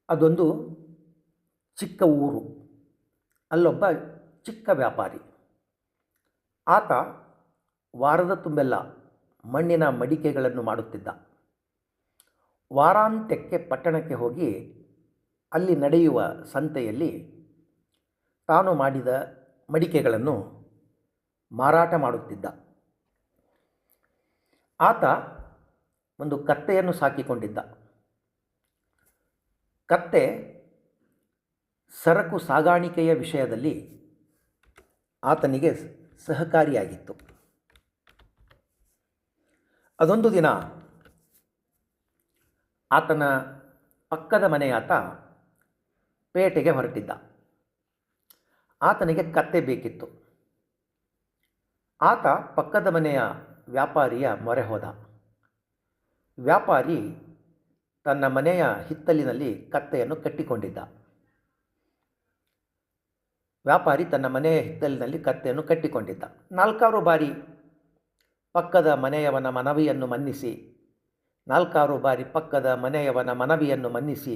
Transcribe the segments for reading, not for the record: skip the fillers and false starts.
ಅದೊಂದು ಚಿಕ್ಕ ಊರು. ಅಲ್ಲೊಬ್ಬ ಚಿಕ್ಕ ವ್ಯಾಪಾರಿ. ಆತ ವಾರದ ತುಂಬೆಲ್ಲ ಮಣ್ಣಿನ ಮಡಿಕೆಗಳನ್ನು ಮಾಡುತ್ತಿದ್ದ. ವಾರಾಂತ್ಯಕ್ಕೆ ಪಟ್ಟಣಕ್ಕೆ ಹೋಗಿ ಅಲ್ಲಿ ನಡೆಯುವ ಸಂತೆಯಲ್ಲಿ ತಾನು ಮಾಡಿದ ಮಡಿಕೆಗಳನ್ನು ಮಾರಾಟ ಮಾಡುತ್ತಿದ್ದ. ಆತ ಒಂದು ಕತ್ತೆಯನ್ನು ಸಾಕಿಕೊಂಡಿದ್ದ. ಕತ್ತೆ ಸರಕು ಸಾಗಾಣಿಕೆಯ ವಿಷಯದಲ್ಲಿ ಆತನಿಗೆ ಸಹಕಾರಿಯಾಗಿತ್ತು. ಅದೊಂದು ದಿನ ಆತನ ಪಕ್ಕದ ಮನೆಯಾತ ಪೇಟೆಗೆ ಹೊರಟಿದ್ದ. ಆತನಿಗೆ ಕತ್ತೆ ಬೇಕಿತ್ತು. ಆತ ಪಕ್ಕದ ಮನೆಯ ವ್ಯಾಪಾರಿಯ ಮೊರೆ ಹೋದ. ವ್ಯಾಪಾರಿ ತನ್ನ ಮನೆಯ ಹಿತ್ತಲಿನಲ್ಲಿ ಕತ್ತೆಯನ್ನು ಕಟ್ಟಿಕೊಂಡಿದ್ದ. ನಾಲ್ಕಾರು ಬಾರಿ ಪಕ್ಕದ ಮನೆಯವನ ಮನವಿಯನ್ನು ಮನ್ನಿಸಿ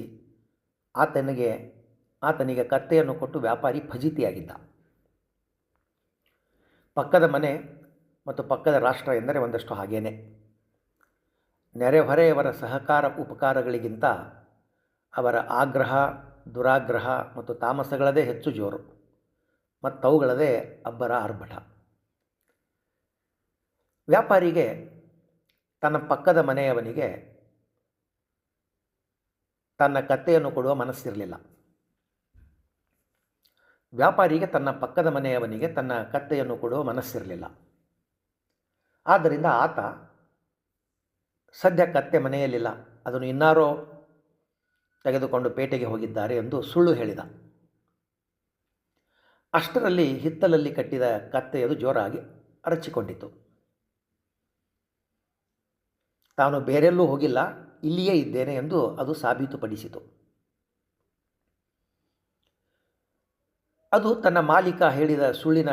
ಆತನಿಗೆ ಕತ್ತೆಯನ್ನು ಕೊಟ್ಟು ವ್ಯಾಪಾರಿ ಫಜಿತಿಯಾಗಿದ್ದ. ಪಕ್ಕದ ಮನೆ ಮತ್ತು ಪಕ್ಕದ ರಾಷ್ಟ್ರ ಎಂದರೆ ಒಂದಷ್ಟು ಹಾಗೇನೆ. ನೆರೆಹೊರೆಯವರ ಸಹಕಾರ ಉಪಕಾರಗಳಿಗಿಂತ ಅವರ ಆಗ್ರಹ, ದುರಾಗ್ರಹ ಮತ್ತು ತಾಮಸಗಳದೇ ಹೆಚ್ಚು ಜೋರು, ಮತ್ತವುಗಳದೇ ಅಬ್ಬರ ಆರ್ಭಟ. ವ್ಯಾಪಾರಿಗೆ ತನ್ನ ಪಕ್ಕದ ಮನೆಯವನಿಗೆ ತನ್ನ ಕತ್ತೆಯನ್ನು ಕೊಡುವ ಮನಸ್ಸಿರಲಿಲ್ಲ. ಆದ್ದರಿಂದ ಆತ ಸದ್ಯ ಕತ್ತೆ ಮನೆಯಲ್ಲಿಲ್ಲ, ಅದನ್ನು ಇನ್ನಾರೋ ತೆಗೆದುಕೊಂಡು ಪೇಟೆಗೆ ಹೋಗಿದ್ದಾರೆ ಎಂದು ಸುಳ್ಳು ಹೇಳಿದ. ಅಷ್ಟರಲ್ಲಿ ಹಿತ್ತಲಲ್ಲಿ ಕಟ್ಟಿದ ಕತ್ತೆಯದು ಜೋರಾಗಿ ಅರಚಿಕೊಂಡಿತು. ತಾನು ಬೇರೆಲ್ಲೂ ಹೋಗಿಲ್ಲ, ಇಲ್ಲಿಯೇ ಇದ್ದೇನೆ ಎಂದು ಅದು ಸಾಬೀತುಪಡಿಸಿತು. ಅದು ತನ್ನ ಮಾಲೀಕ ಹೇಳಿದ ಸುಳ್ಳಿನ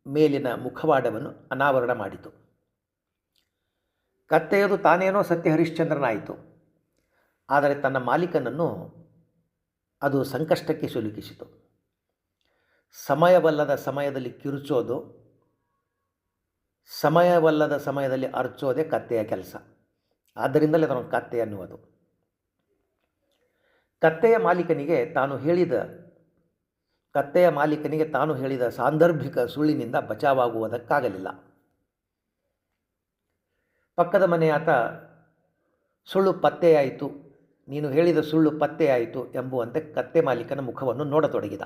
ಮೇಲಿನ ಮುಖವಾಡವನ್ನು ಅನಾವರಣ ಮಾಡಿತು. ಕತ್ತೆಯದು ತಾನೇನೋ ಸತ್ಯ ಹರಿಶ್ಚಂದ್ರನಾಯಿತು. ಆದರೆ ತನ್ನ ಮಾಲೀಕನನ್ನು ಅದು ಸಂಕಷ್ಟಕ್ಕೆ ಸಿಲುಕಿಸಿತು. ಸಮಯವಲ್ಲದ ಸಮಯದಲ್ಲಿ ಕಿರುಚೋದು, ಸಮಯವಲ್ಲದ ಸಮಯದಲ್ಲಿ ಅರಚೋದೇ ಕತ್ತೆಯ ಕೆಲಸ. ಆದ್ದರಿಂದಲೇ ಅದನ್ನು ಕತ್ತೆ ಅನ್ನುವುದು. ಕತ್ತೆಯ ಮಾಲೀಕನಿಗೆ ತಾನು ಹೇಳಿದ ಸಾಂದರ್ಭಿಕ ಸುಳ್ಳಿನಿಂದ ಬಚಾವಾಗುವುದಕ್ಕಾಗಲಿಲ್ಲ. ಪಕ್ಕದ ಮನೆಯಾತ ಸುಳ್ಳು ಪತ್ತೆಯಾಯಿತು, ನೀನು ಹೇಳಿದ ಸುಳ್ಳು ಪತ್ತೆಯಾಯಿತು ಎಂಬುವಂತೆ ಕತ್ತೆ ಮಾಲೀಕನ ಮುಖವನ್ನು ನೋಡತೊಡಗಿದ.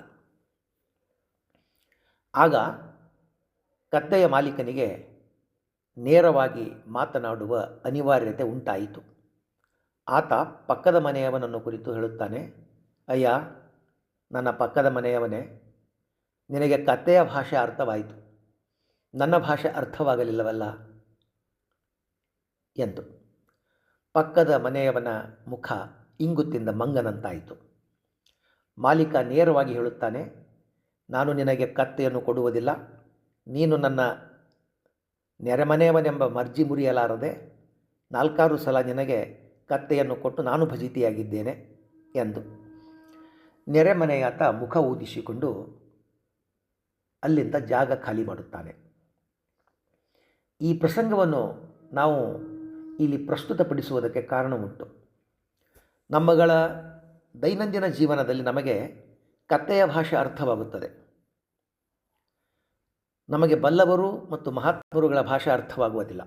ಆಗ ಕತ್ತೆಯ ಮಾಲೀಕನಿಗೆ ನೇರವಾಗಿ ಮಾತನಾಡುವ ಅನಿವಾರ್ಯತೆ ಉಂಟಾಯಿತು. ಆತ ಪಕ್ಕದ ಮನೆಯವನನ್ನು ಕುರಿತು ಹೇಳುತ್ತಾನೆ, ಅಯ್ಯ, ನನ್ನ ಪಕ್ಕದ ಮನೆಯವನೇ, ನಿನಗೆ ಕತ್ತೆಯ ಭಾಷೆ ಅರ್ಥವಾಯಿತು, ನನ್ನ ಭಾಷೆ ಅರ್ಥವಾಗಲಿಲ್ಲವಲ್ಲ ಎಂದು. ಪಕ್ಕದ ಮನೆಯವನ ಮುಖ ಇಂಗುತ್ತಿಂದ ಮಂಗನಂತಾಯಿತು. ಮಾಲೀಕ ನೇರವಾಗಿ ಹೇಳುತ್ತಾನೆ, ನಾನು ನಿನಗೆ ಕತ್ತೆಯನ್ನು ಕೊಡುವುದಿಲ್ಲ. ನೀನು ನನ್ನ ನೆರೆಮನೆಯವನೆಂಬ ಮರ್ಜಿ ಮುರಿಯಲಾರದೆ 4 ಸಲ ನಿನಗೆ ಕತ್ತೆಯನ್ನು ಕೊಟ್ಟು ನಾನು ಫಜಿತಿಯಾಗಿದ್ದೇನೆ ಎಂದು. ನೆರೆಮನೆಯಾತ ಮುಖ ಊದಿಸಿಕೊಂಡು ಅಲ್ಲಿಂದ ಜಾಗ ಖಾಲಿ ಮಾಡುತ್ತಾನೆ. ಈ ಪ್ರಸಂಗವನ್ನು ನಾವು ಇಲ್ಲಿ ಪ್ರಸ್ತುತಪಡಿಸುವುದಕ್ಕೆ ಕಾರಣ ಉಂಟು. ನಮ್ಮಗಳ ದೈನಂದಿನ ಜೀವನದಲ್ಲಿ ನಮಗೆ ಕತ್ತೆಯ ಭಾಷೆ ಅರ್ಥವಾಗುತ್ತದೆ. ನಮಗೆ ಬಲ್ಲವರು ಮತ್ತು ಮಹಾತ್ಮರುಗಳ ಭಾಷೆ ಅರ್ಥವಾಗುವುದಿಲ್ಲ.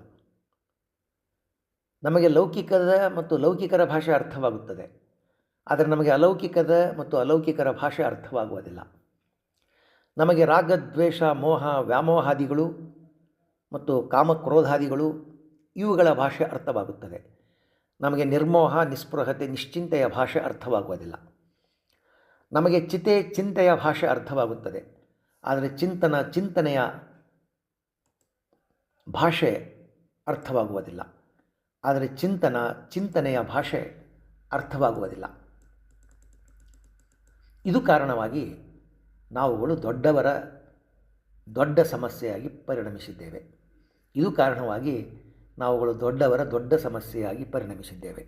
ನಮಗೆ ಲೌಕಿಕದ ಮತ್ತು ಲೌಕಿಕರ ಭಾಷೆ ಅರ್ಥವಾಗುತ್ತದೆ, ಆದರೆ ನಮಗೆ ಅಲೌಕಿಕದ ಮತ್ತು ಅಲೌಕಿಕರ ಭಾಷೆ ಅರ್ಥವಾಗುವುದಿಲ್ಲ. ನಮಗೆ ರಾಗದ್ವೇಷ, ಮೋಹ, ವ್ಯಾಮೋಹಾದಿಗಳು ಮತ್ತು ಕಾಮಕ್ರೋಧಾದಿಗಳು ಇವುಗಳ ಭಾಷೆ ಅರ್ಥವಾಗುತ್ತದೆ. ನಮಗೆ ನಿರ್ಮೋಹ, ನಿಸ್ಪೃಹತೆ, ನಿಶ್ಚಿಂತೆಯ ಭಾಷೆ ಅರ್ಥವಾಗುವುದಿಲ್ಲ. ನಮಗೆ ಚಿಂತೆಯ ಭಾಷೆ ಅರ್ಥವಾಗುತ್ತದೆ, ಆದರೆ ಚಿಂತನೆಯ ಭಾಷೆ ಅರ್ಥವಾಗುವುದಿಲ್ಲ. ಚಿಂತನೆಯ ಭಾಷೆ ಅರ್ಥವಾಗುವುದಿಲ್ಲ. ಇದು ಕಾರಣವಾಗಿ ನಾವುಗಳು ದೊಡ್ಡ ಸಮಸ್ಯೆಯಾಗಿ ಪರಿಣಮಿಸಿದ್ದೇವೆ.